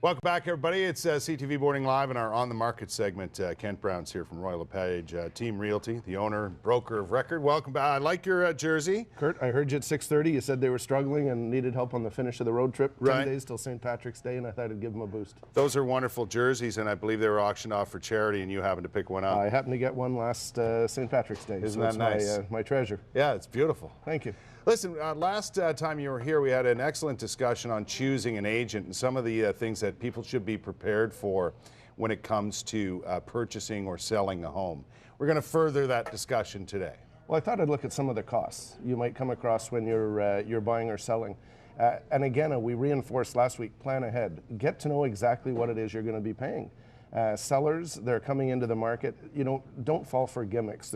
Welcome back, everybody. It's CTV Boarding Live in our On the Market segment. Kent Brown's here from Royal LePage, Team Realty, the owner, broker of record. Welcome back. I like your jersey. Kurt, I heard you at 6:30. You said they were struggling and needed help on the finish of the road trip. Right. 10 days till St. Patrick's Day, and I thought I'd give them a boost. Those are wonderful jerseys, and I believe they were auctioned off for charity, and you happened to pick one up. I happened to get one last St. Patrick's Day. Isn't so that it's nice? my treasure. Yeah, it's beautiful. Thank you. Listen, last time you were here, we had an excellent discussion on choosing an agent and some of the things that people should be prepared for when it comes to purchasing or selling a home. We're going to further that discussion today. Well, I thought I'd look at some of the costs you might come across when you're buying or selling. And again, we reinforced last week, plan ahead. Get to know exactly what it is you're going to be paying. Sellers, they're coming into the market, don't fall for gimmicks.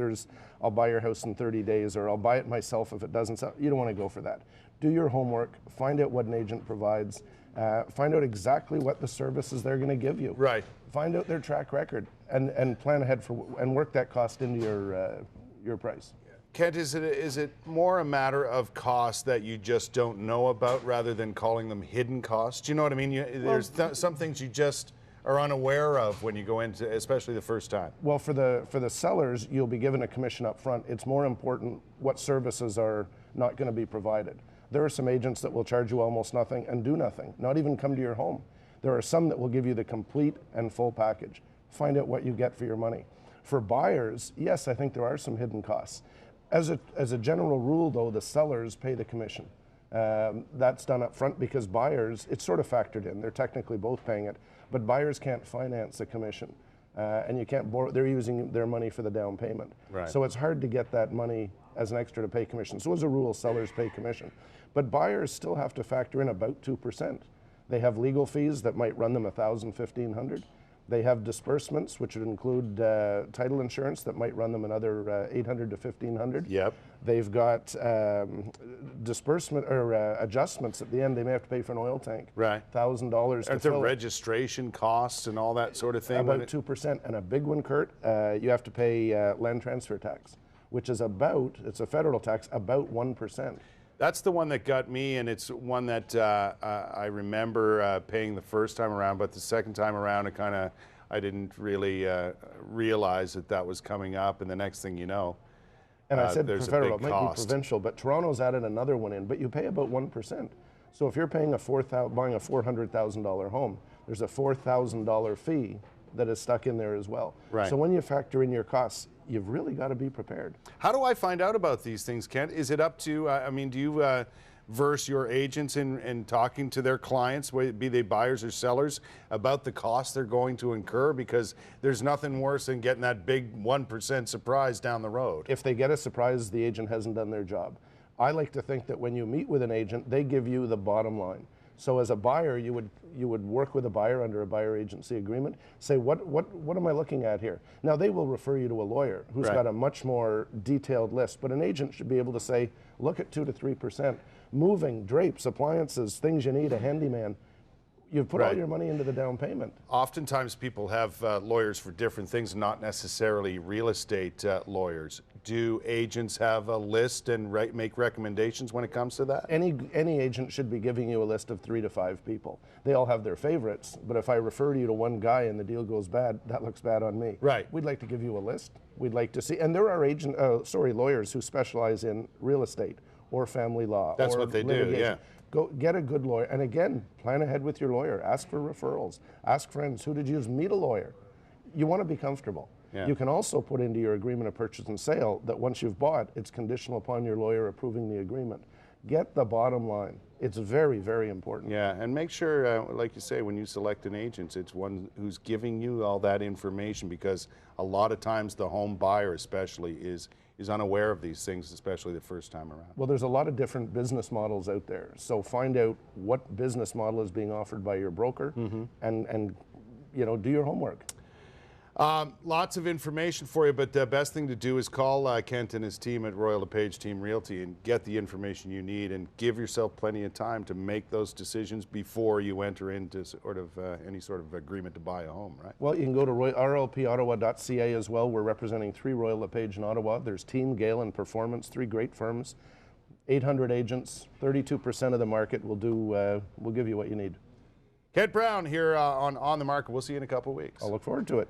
I'll buy your house in 30 days, or I'll buy it myself if it doesn't sell. You don't want to go for that. Do your homework, find out what an agent provides, find out exactly what the services they're going to give you. Right. Find out their track record and plan ahead and work that cost into your price. Kent, is it more a matter of cost that you just don't know about rather than calling them hidden costs? Do you know what I mean? There's some things you just are unaware of when you go into, especially the first time. Well, for the sellers, you'll be given a commission up front. It's more important what services are not going to be provided. There are some agents that will charge you almost nothing and do nothing, not even come to your home. There are some that will give you the complete and full package. Find out what you get for your money. For buyers, yes, I think there are some hidden costs. As a general rule, though, the sellers pay the commission. That's done up front because buyers, it's sort of factored in. They're technically both paying it, but buyers can't finance a commission. And you can't borrow, they're using their money for the down payment. Right. So it's hard to get that money as an extra to pay commission. So as a rule, sellers pay commission. But buyers still have to factor in about 2%. They have legal fees that might run them $1,000, $1,500. They have disbursements, which would include title insurance that might run them another $800 to $1,500. Yep. They've got disbursement or adjustments at the end. They may have to pay for an oil tank. Right. $1,000 to Aren't there fill it. registration costs and all that sort of thing? About 2%. And a big one, Kurt, you have to pay land transfer tax, which is it's a federal tax, about 1%. That's the one that got me, and it's one that I remember paying the first time around, but the second time around, I didn't really realize that was coming up, and the next thing you know, and I said there's federal, a big it might cost. be provincial, but Toronto's added another one in, but you pay about 1%. So if you're paying buying a $400,000 home, there's a $4,000 fee that is stuck in there as well. Right. So when you factor in your costs, you've really got to be prepared. How do I find out about these things, Kent? Is it up to, do you verse your agents in talking to their clients, be they buyers or sellers, about the costs they're going to incur? Because there's nothing worse than getting that big 1% surprise down the road. If they get a surprise, the agent hasn't done their job. I like to think that when you meet with an agent, they give you the bottom line. So as a buyer, you would work with a buyer under a buyer agency agreement. Say, what am I looking at here? Now, they will refer you to a lawyer who's Right. got a much more detailed list, but an agent should be able to say, look at 2 to 3%. Moving, drapes, appliances, things you need, a handyman. You've put all Right. your money into the down payment. Oftentimes people have lawyers for different things, not necessarily real estate lawyers. Do agents have a list and make recommendations when it comes to that? Any agent should be giving you a list of 3 to 5 people. They all have their favorites, but if I refer you to one guy and the deal goes bad, that looks bad on me. Right. We'd like to give you a list. We'd like to see, and there are lawyers who specialize in real estate or family law. That's or what they do, litigation. yeah. Go get a good lawyer, and again, plan ahead with your lawyer. Ask for referrals. Ask friends who did you use. Meet a lawyer. You want to be comfortable. Yeah. You can also put into your agreement of purchase and sale that once you've bought, it's conditional upon your lawyer approving the agreement. Get the bottom line. It's very, very important. Yeah, and make sure, like you say, when you select an agent, it's one who's giving you all that information, because a lot of times the home buyer especially is unaware of these things, especially the first time around. Well, there's a lot of different business models out there. So find out what business model is being offered by your broker, and do your homework. Lots of information for you, but the best thing to do is call Kent and his team at Royal LePage Team Realty and get the information you need, and give yourself plenty of time to make those decisions before you enter into any sort of agreement to buy a home, right? Well, you can go to rlpottawa.ca as well. We're representing 3 Royal LePage in Ottawa. There's Team, Gale, and Performance, 3 great firms. 800 agents, 32% of the market will give you what you need. Kent Brown here on the Market. We'll see you in a couple of weeks. I'll look forward to it.